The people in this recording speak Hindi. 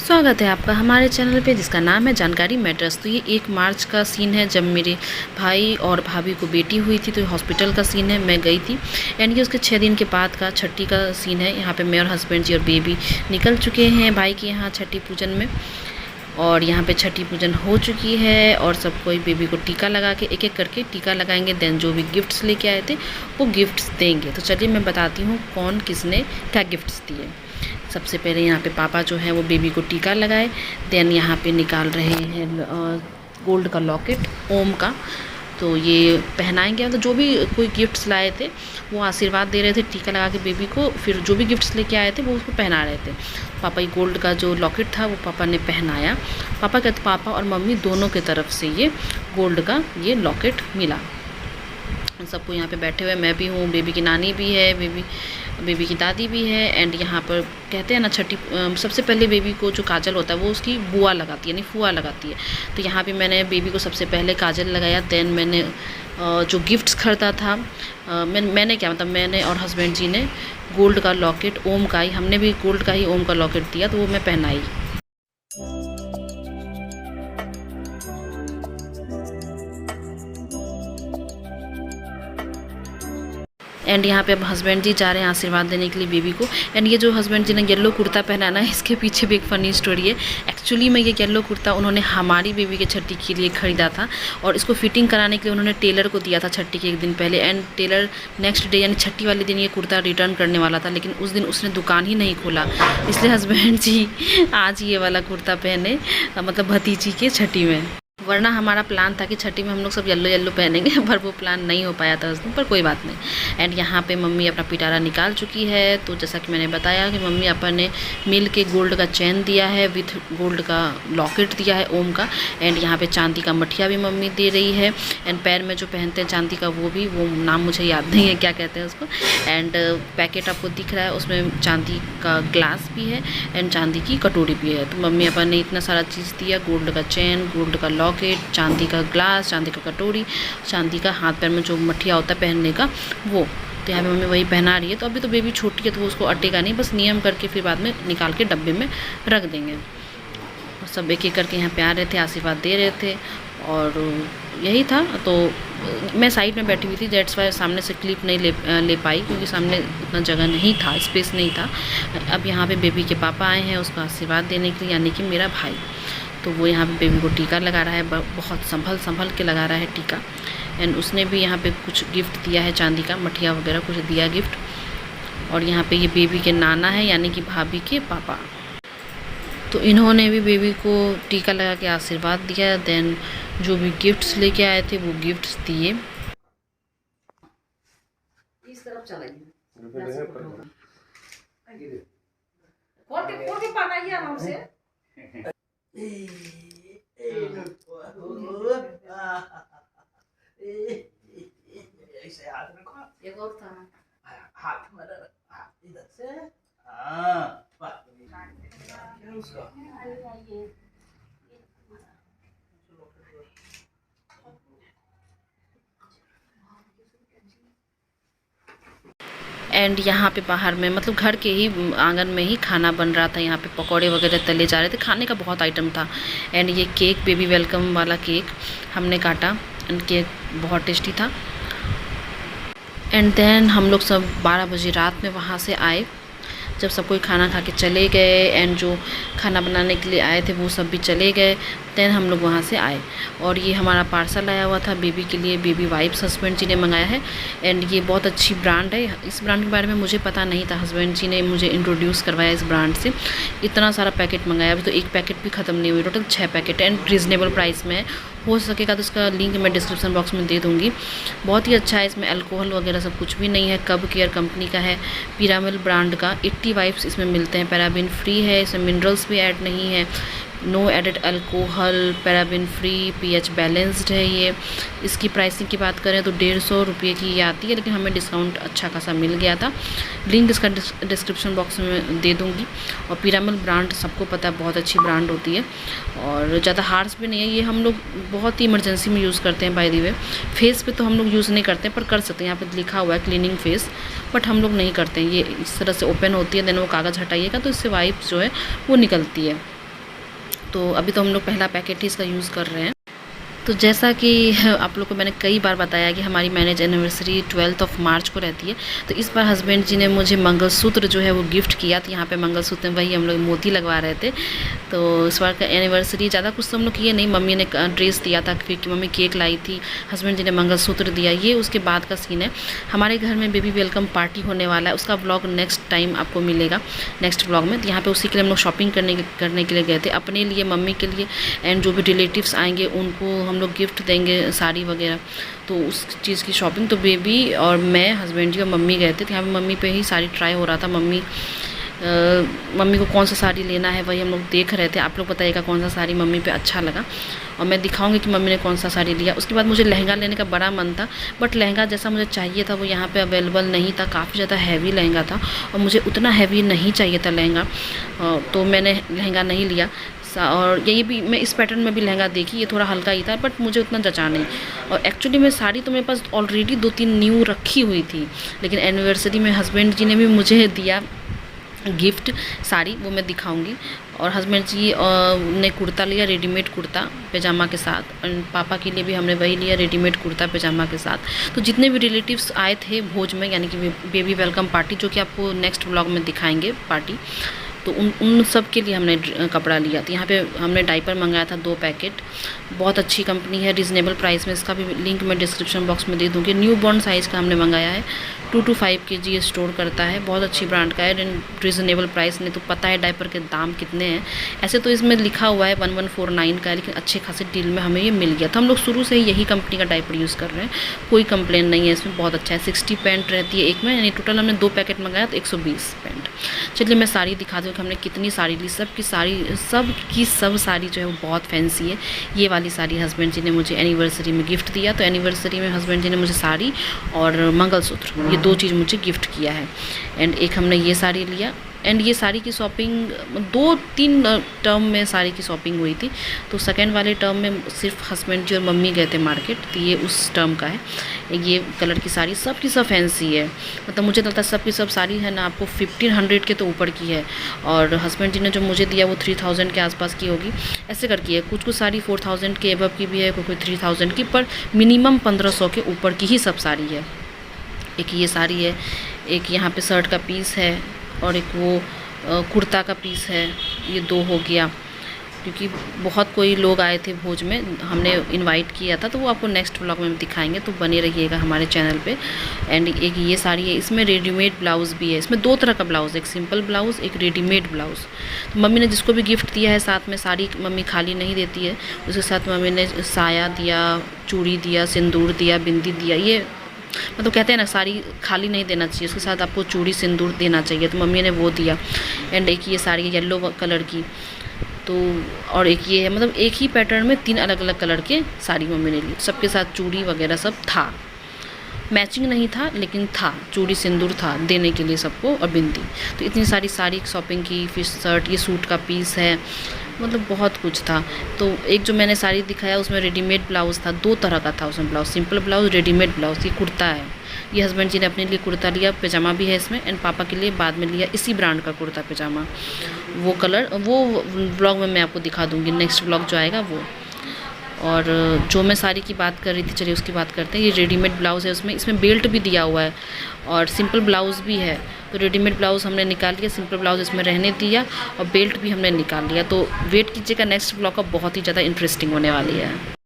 स्वागत है आपका हमारे चैनल पे जिसका नाम है जानकारी मैटर्स। तो ये 1 मार्च का सीन है जब मेरे भाई और भाभी को बेटी हुई थी, तो हॉस्पिटल का सीन है, मैं गई थी। एंड ये उसके 6 दिन के बाद का छठी का सीन है। यहाँ पे मैं और हस्बैंड जी और बेबी निकल चुके हैं भाई के यहाँ छठी पूजन में। और यहाँ पे छठी पूजन हो चुकी है और सब कोई बेबी को टीका लगा के एक एक करके टीका लगाएंगे। देन जो भी गिफ्ट्स लेके आए थे वो गिफ्ट्स देंगे। तो चलिए मैं बताती हूँ कौन किसने क्या गिफ्ट्स दिए। सबसे पहले यहाँ पे पापा जो है वो बेबी को टीका लगाए। देन यहाँ पे निकाल रहे हैं गोल्ड का लॉकेट ओम का, तो ये पहनाएंगे। तो जो भी कोई गिफ्ट्स लाए थे वो आशीर्वाद दे रहे थे टीका लगा के बेबी को, फिर जो भी गिफ्ट्स लेके आए थे वो उसको पहना रहे थे। पापा ये गोल्ड का जो लॉकेट था वो पापा ने पहनाया। पापा और मम्मी दोनों के तरफ से ये गोल्ड का ये लॉकेट मिला। सबको यहाँ पे बैठे हुए, मैं भी हूँ, बेबी की नानी भी है, बेबी की दादी भी है। एंड यहाँ पर कहते हैं ना छठी सबसे पहले बेबी को जो काजल होता है वो उसकी बुआ लगाती है, यानी फुआ लगाती है। तो यहाँ पे मैंने बेबी को सबसे पहले काजल लगाया। देन मैंने जो गिफ्ट्स खरीदा था मैंने और हस्बैंड जी ने गोल्ड का लॉकेट ओम का ही, हमने भी गोल्ड का ही ओम का लॉकेट दिया, तो वो मैं पहनाई। एंड यहाँ पे अब हस्बैंड जी जा रहे हैं आशीर्वाद देने के लिए बेबी को। एंड ये जो हस्बैंड जी ने येलो कुर्ता पहना ना, इसके पीछे भी एक फ़नी स्टोरी है। एक्चुअली में ये येलो कुर्ता उन्होंने हमारी बेबी के छठी के लिए ख़रीदा था और इसको फिटिंग कराने के लिए उन्होंने टेलर को दिया था छठी के 1 दिन पहले। एंड टेलर नेक्स्ट डे यानी छठी वाले दिन ये कुर्ता रिटर्न करने वाला था, लेकिन उस दिन उसने दुकान ही नहीं खोला, इसलिए हस्बैंड जी आज ये वाला कुर्ता पहने, मतलब भतीजी के छठी में। वरना हमारा प्लान था कि छठी में हम लोग सब येलो पहनेंगे, पर वो प्लान नहीं हो पाया था उस दिन, पर कोई बात नहीं। एंड यहाँ पे मम्मी अपना पिटारा निकाल चुकी है। तो जैसा कि मैंने बताया कि मम्मी अपन ने मिल के गोल्ड का चेन दिया है विथ गोल्ड का लॉकेट दिया है ओम का। एंड यहाँ पे चांदी का मठिया भी मम्मी दे रही है। एंड पैर में जो पहनते हैं चांदी का वो नाम मुझे याद नहीं है क्या कहते हैं उसको। एंड पैकेट आपको दिख रहा है, उसमें चांदी का ग्लास भी है एंड चांदी की कटोरी भी है। तो मम्मी अपन ने इतना सारा चीज़ दिया, गोल्ड का चेन, गोल्ड का लॉकेट, चांदी का ग्लास, चांदी का कटोरी, चांदी का हाथ पैर में जो मठिया होता है पहनने का वो। तो यहाँ पे मम्मी वही पहना रही है। तो अभी तो बेबी छोटी है तो वो उसको अटेगा नहीं, बस नियम करके फिर बाद में निकाल के डब्बे में रख देंगे। सब एक एक करके यहाँ पे आ रहे थे, आशीर्वाद दे रहे थे और यही था। तो मैं साइड में बैठी हुई थी, दैट्स वाई सामने से क्लिप नहीं ले पाई, क्योंकि सामने उतना जगह नहीं था, स्पेस नहीं था। अब यहाँ पे बेबी के पापा आए हैं उसको आशीर्वाद देने के लिए, यानी कि मेरा भाई। तो वो यहाँ पे बेबी को टीका लगा रहा है, बहुत संभल के लगा रहा है टीका। एंड उसने भी यहाँ पे कुछ गिफ्ट दिया है, चांदी का मठिया वगैरह कुछ दिया गिफ्ट। और यहाँ पे ये बेबी के नाना है, यानी कि भाभी के पापा। तो इन्होंने भी बेबी को टीका लगा के आशीर्वाद दिया। देन जो भी गिफ्ट्स लेके आए थे वो गिफ्ट्स दिए। इस तरफ चलाइए, ऐसे हाथ रखो, एक और था हाथ में इधर से, हाँ उसका एंड यहाँ पे बाहर में, मतलब घर के ही आंगन में ही खाना बन रहा था। यहाँ पे पकौड़े वगैरह तले जा रहे थे, खाने का बहुत आइटम था। एंड ये केक, बेबी वेलकम वाला केक हमने काटा एंड केक बहुत टेस्टी था। एंड देन हम लोग सब 12 बजे रात में वहाँ से आए, जब सब कोई खाना खा के चले गए। एंड जो खाना बनाने के लिए आए थे वो सब भी चले गए। देन हम लोग वहाँ से आए और ये हमारा पार्सल आया हुआ था बेबी के लिए, बेबी वाइप्स हस्बैंड जी ने मंगाया है। एंड ये बहुत अच्छी ब्रांड है, इस ब्रांड के बारे में मुझे पता नहीं था, हस्बैंड जी ने मुझे इंट्रोड्यूस करवाया इस ब्रांड से। इतना सारा पैकेट मंगाया, अभी तो एक पैकेट भी ख़त्म नहीं हुई, total 6 packet. And reasonable price में है, हो सकेगा तो इसका लिंक मैं डिस्क्रिप्शन बॉक्स में दे दूँगी। बहुत ही अच्छा है, इसमें अल्कोहल वगैरह सब कुछ भी नहीं है। कब केयर कंपनी का है, पिरामिल ब्रांड का। 80 वाइप्स इसमें मिलते हैं, पैराबिन फ्री है, इसमें मिनरल्स भी ऐड नहीं है, no added alcohol, paraben free, pH balanced है ये। इसकी प्राइसिंग की बात करें तो 150 रुपये की ये आती है, लेकिन हमें डिस्काउंट अच्छा खासा मिल गया था। लिंक इसका डिस्क्रिप्शन बॉक्स में दे दूँगी। और पिरामिल ब्रांड सबको पता है बहुत अच्छी ब्रांड होती है और ज़्यादा हार्श भी नहीं है। ये हम लोग बहुत ही इमरजेंसी में यूज़ करते हैं। बाय द वे फेस पे तो हम लोग यूज़ नहीं करते हैं, पर कर सकते हैं, यहाँ पे लिखा हुआ है क्लीनिंग फेस, बट हम लोग नहीं करते हैं। ये इस तरह से ओपन होती है, देन वो कागज़ हटाइएगा तो इससे वाइप्स जो है वो निकलती है। तो अभी तो हम लोग पहला पैकेट ही इसका यूज़ कर रहे हैं। तो जैसा कि आप लोग को मैंने कई बार बताया कि हमारी मैरिज एनिवर्सरी 12 मार्च को रहती है, तो इस बार हस्बैंड जी ने मुझे मंगलसूत्र जो है वो गिफ्ट किया। तो यहाँ पे मंगलसूत्र में वही हम लोग मोती लगवा रहे थे। तो इस बार का एनिवर्सरी ज़्यादा कुछ तो हम लोग किए नहीं, मम्मी ने ड्रेस दिया था क्योंकि मम्मी केक लाई थी, हस्बैंड जी ने मंगलसूत्र दिया। ये उसके बाद का सीन है। हमारे घर में बेबी वेलकम पार्टी होने वाला है, उसका ब्लॉग नेक्स्ट टाइम आपको मिलेगा, नेक्स्ट ब्लॉग में। तो यहाँ पर उसी के लिए हम लोग शॉपिंग करने के लिए गए थे, अपने लिए, मम्मी के लिए, एंड जो भी रिलेटिव्स आएंगे उनको हम लोग गिफ्ट देंगे, साड़ी वगैरह। तो उस चीज़ की शॉपिंग, तो बेबी और मैं, हस्बैंड जी और मम्मी गए थे। तो यहाँ पे मम्मी पे ही साड़ी ट्राई हो रहा था। मम्मी को कौन सा साड़ी लेना है वही हम लोग देख रहे थे। आप लोग बताइएगा कौन सा साड़ी मम्मी पे अच्छा लगा, और मैं दिखाऊंगी कि मम्मी ने कौन सा साड़ी लिया। उसके बाद मुझे लहंगा लेने का बड़ा मन था, बट लहंगा जैसा मुझे चाहिए था वो यहाँ पे अवेलेबल नहीं था। काफ़ी ज़्यादा हैवी लहंगा था और मुझे उतना हैवी नहीं चाहिए था लहंगा, तो मैंने लहंगा नहीं लिया। और यही भी मैं इस पैटर्न में भी लहंगा देखी, ये थोड़ा हल्का ही था बट मुझे उतना जचा नहीं। और एक्चुअली में साड़ी तो मेरे पास ऑलरेडी 2-3 न्यू रखी हुई थी, लेकिन एनिवर्सरी में हस्बैंड जी ने भी मुझे दिया गिफ्ट साड़ी, वो मैं दिखाऊंगी। और हस्बैंड जी ने कुर्ता लिया, रेडीमेड कुर्ता पैजामा के साथ, और पापा के लिए भी हमने वही लिया, रेडीमेड कुर्ता पैजामा के साथ। तो जितने भी रिलेटिव्स आए थे भोज में, यानी कि बेबी वेलकम पार्टी, जो कि आपको नेक्स्ट व्लॉग में दिखाएंगे पार्टी, तो उन सब के लिए हमने कपड़ा लिया। तो यहाँ पे हमने डायपर मंगाया था 2 पैकेट, बहुत अच्छी कंपनी है, रिजनेबल प्राइस में। इसका भी लिंक मैं डिस्क्रिप्शन बॉक्स में दे दूँगी। न्यू बॉर्न साइज़ का हमने मंगाया है, 2 to 5 kg स्टोर करता है, बहुत अच्छी ब्रांड का है, रिजनेबल प्राइस। नहीं तो पता है डायपर के दाम कितने हैं, ऐसे तो इसमें लिखा हुआ है 1149 का है, लेकिन अच्छे खासे डील में हमें ये मिल गया। तो हम लोग शुरू से ही यही कंपनी का डायपर यूज़ कर रहे हैं, कोई कंप्लेन नहीं है इसमें, बहुत अच्छा है। 60 पैंट रहती है एक में, यानी टोटल हमने 2 पैकेट मंगाया तो 120 पैंट। चलिए मैं साड़ी दिखा दूँ कि हमने कितनी साड़ी ली। सब की साड़ी जो है वो बहुत फैंसी है। ये वाली साड़ी हस्बैंड जी ने मुझे एनिवर्सरी में गिफ्ट दिया। तो एनिवर्सरी में हस्बैंड जी ने मुझे साड़ी और मंगलसूत्र, ये 2 चीज़ मुझे गिफ्ट किया है। एंड एक हमने ये साड़ी लिया, एंड ये साड़ी की शॉपिंग 2-3 टर्म में साड़ी की शॉपिंग हुई थी। तो सेकेंड वाले टर्म में सिर्फ हस्बैंड जी और मम्मी गए थे मार्केट, तो ये उस टर्म का है। ये कलर की साड़ी सब की सब फैंसी है, मतलब मुझे लगता है सब की सब साड़ी है ना आपको 1500 के तो ऊपर की है, और हस्बैंड जी ने जो मुझे दिया वो 3000 के आसपास की होगी, ऐसे करके है। कुछ साड़ी 4000 के एबव की भी है, कोई 3000 की, पर मिनिमम 1500 के ऊपर की ही सब साड़ी है। एक ये साड़ी है, एक यहाँ पे शर्ट का पीस है, और एक वो कुर्ता का पीस है। ये 2 हो गया, क्योंकि बहुत कोई लोग आए थे भोज में, हमने इनवाइट किया था, तो वो आपको नेक्स्ट व्लॉग में दिखाएंगे, तो बने रहिएगा हमारे चैनल पे। एंड एक ये साड़ी है, इसमें रेडीमेड ब्लाउज़ भी है। इसमें 2 तरह का ब्लाउज़, एक सिंपल ब्लाउज़, एक रेडीमेड ब्लाउज़। तो मम्मी ने जिसको भी गिफ्ट दिया है, साथ में साड़ी मम्मी खाली नहीं देती है, उसके साथ मम्मी ने साया दिया, चूड़ी दिया, सिंदूर दिया, बिंदी दिया। ये मतलब कहते हैं ना साड़ी खाली नहीं देना चाहिए, उसके साथ आपको चूड़ी सिंदूर देना चाहिए, तो मम्मी ने वो दिया। एंड एक ये साड़ी है येलो कलर की, तो और एक ये है, मतलब एक ही पैटर्न में 3 अलग अलग कलर के साड़ी मम्मी ने ली, सबके साथ चूड़ी वगैरह सब था। मैचिंग नहीं था लेकिन था, चूड़ी सिंदूर था देने के लिए सबको, और बिंदी। तो इतनी सारी साड़ी शॉपिंग की, फिर शर्ट, ये सूट का पीस है, मतलब बहुत कुछ था। तो एक जो मैंने साड़ी दिखाया उसमें रेडीमेड ब्लाउज़ था, 2 तरह का था उसमें blouse, simple blouse, readymade blouse. ये कुर्ता है, ये हस्बैंड जी ने अपने लिए कुर्ता लिया, पैजामा भी है इसमें, एंड पापा के लिए बाद में लिया इसी ब्रांड का कुर्ता पैजामा। वो कलर वो ब्लॉग में मैं आपको दिखा दूँगी, नेक्स्ट ब्लॉग जो आएगा वो। और जो मैं साड़ी की बात कर रही थी, चलिए उसकी बात करते हैं। ये रेडीमेड ब्लाउज़ है, इसमें बेल्ट भी दिया हुआ है, और सिंपल ब्लाउज़ भी है। तो रेडीमेड ब्लाउज़ हमने निकाल लिया, सिंपल ब्लाउज़ इसमें रहने दिया, और बेल्ट भी हमने निकाल लिया। तो वेट कीजिएगा, नेक्स्ट ब्लॉग का बहुत ही ज़्यादा इंटरेस्टिंग होने वाली है।